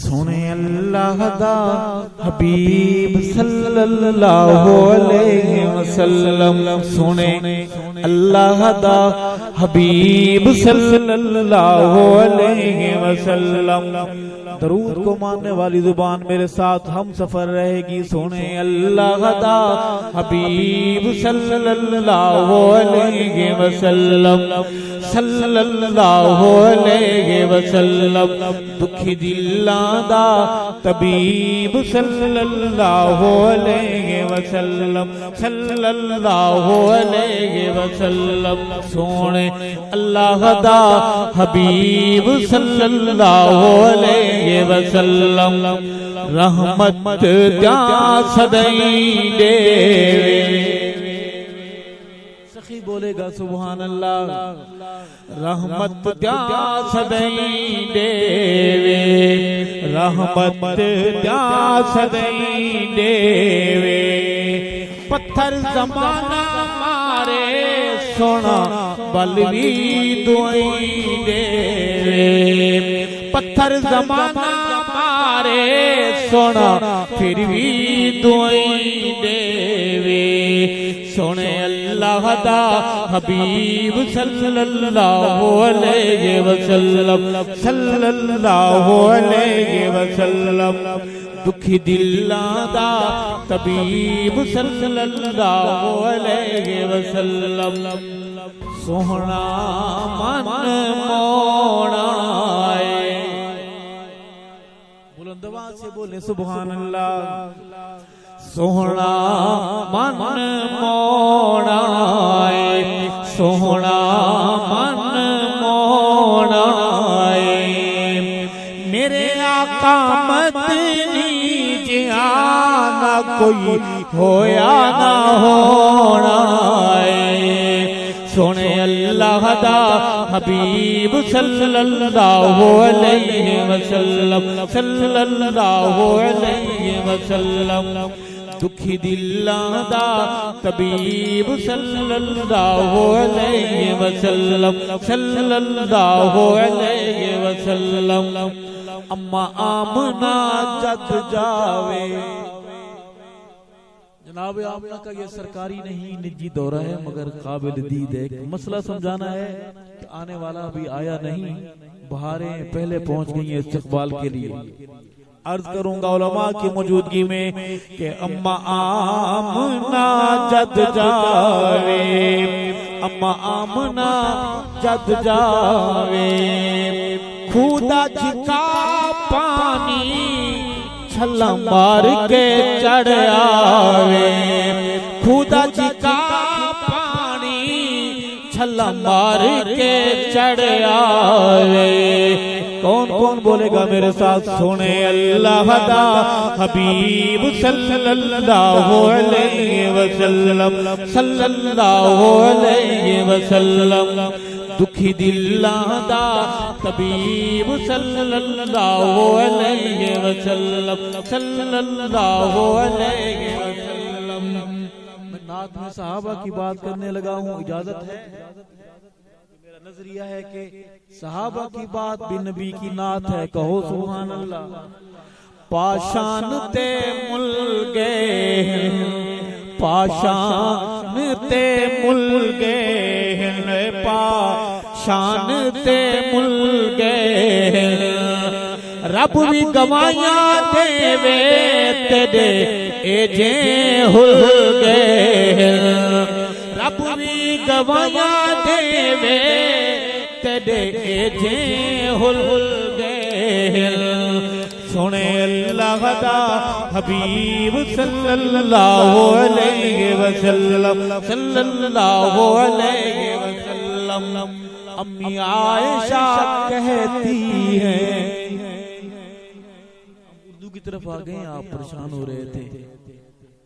सोने अल्लाह दा हबीब सल्लल्लाहु अलैहि वसल्लम, सोने अल्लाह दा हबीब सल्लल्लाहु अलैहि वसल्लम। दरूद को मानने वाली जुबान मेरे साथ हम सफर रहेगी। सोने अल्लाह दा हबीब सल्लल्लाहु अलैहि वसल्लम, सल्लल्लाहु अलैहि वसल्लम। दुखी दिलां दा तबीब सल्लल्लाहु अलैहि वसल्लम, सल्लल्लाहु अलैहि वसल्लम। सोने अल्लाह दा हबीब सल्लल्लाहु अलैहि वसल्लम। रहमत जा सदाई देवे। सखी बोलेगा सुभान अल्लाह। रहमत जा सदाई देवे, रहमत जा सदाई देवे। पत्थर जमाना मारे सोना बलवी दुआई देवे। पत्थर जमाना मारे सोना फिर भी दुआई देवे। सोने अल्लाह दा हबीब सल्लल्लाहु अलैहि वसल्लम, सल्लल्लाहु अलैहि वसल्लम। दुखी दिलां दा तबीब सल्लल्लाहु अलैहि वसल्लम। सोहना मन मोड़ा बुलंद आवाज से बोले सुभान अल्लाह। सोहना मन मोड़ा, सोहना मन मोड़ा। मेरे आका मदनी जिया ना कोई होया ना होना। सोने अल्लाह दा हबीब सल्लल्लाहु अलैहि वसल्लम, सल्लल्लाहु अलैहि वसल्लम। दुखी दिलां दा तबीब सल्लल्लाहु अलैहि वसल्लम, सल्लल्लाहु अलैहि वसल्लम। अम्मा आमना जद जावे। जनाब आमना का ये सरकारी नहीं निजी दौरा है मगर काबिल दीद है। मसला समझाना है कि आने वाला अभी आया नहीं, बहारें पहले पहुंच गई हैं इस्तकबाल के लिए। अर्ज करूंगा उलमा की मौजूदगी में कि अम्मा आमना जद जावे, अम्मा आमना जद जावे। खुदा छिका पानी छल्ला मार के चढ़ आवे। खुदा छिका पानी छल्ला मार के चढ़ आवे। कौन कौन बोलेगा मेरे साथ? सोने अल्लाह दा हबीब सल्लल्लाहु अलैहि वसल्लम, सल्लल्लाहु अलैहि वसल्लम। दुखी दिलां दा तबीब सल्लल्लाहु अलैहि वसल्लम, सल्लल्लाहु अलैहि वसल्लम। मैं नात में सहाबा की बात करने लगा हूँ, इजाजत है? मेरा नजरिया है कि सहाबा की बात भी नबी की नात है। कहो सुभान अल्लाह। पाशान ते मुल गए, पाशान ते मुल गए, पाशान ते मुल गए। रब भी गवाया देवे तेरे ए जे हुल गए। रब भी गवाया देवे तेरे ए जे हुल गए। सोने अल्लाह दा हबीब सल्लल्लाहु अलैहि वसल्लम, सल्लल्लाहु अलैहि वसल्लम। अम्मी आयशा कहती है, उर्दू की तरफ आ गए, आप परेशान हो रहे थे।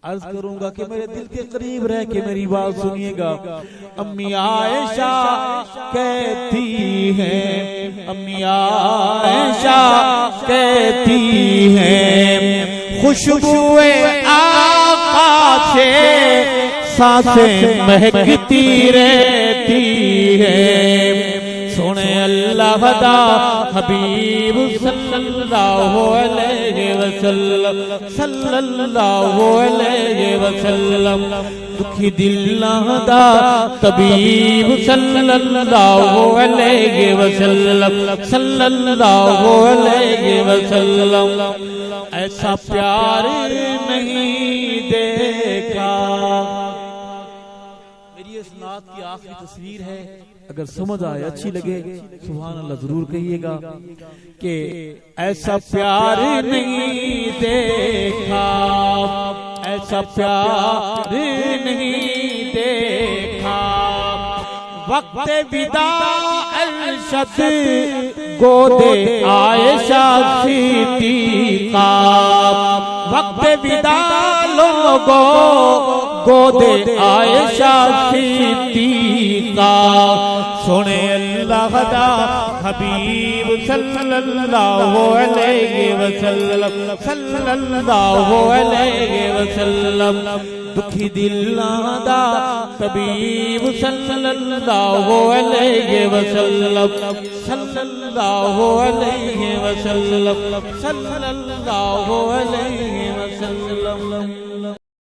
अर्ज करूंगा कि मेरे दिल के करीब रह के मेरी बात सुनिएगा। अम्मी आयशा कहती है, अम्मी आयशा कहती है, खुशबुए आका से सांसें महकती रहती है। सोने अल्लाह अल्लाह दा हबीब सल्लल्लाहु अलैहि वसल्लम सल्लल्लाहु अलैहि वसल्लम दुखी दिलां दा तबीब सल्लल्लाहु अलैहि वसल्लम सल्लल्लाहु अलैहि वसल्लम ऐसा प्यार नहीं देखा। मेरी इस नात की आखिरी तस्वीर है, अगर समझ आए अच्छी लगे सुभान अल्लाह जरूर कहिएगा कि ऐसा प्यार नहीं देखा, ऐसा प्यार नहीं देखा। वक्त विदा अरशद गोदे आयशा सिद्दीका, वक्त विदा लोगो गोदे आयशा सिद्दीका। सुने अल्लाह दा हबीब सल्लल्लाहु अलैहि वसल्लम सल्लल्लाहु अलैहि वसल्लम दुखी दिलां दा तबीब सल्लल्लाहु अलैहि वसल्लम सल्लल्लाहु अलैहि वसल्लम सल्लल्लाहु अलैहि वसल्लम।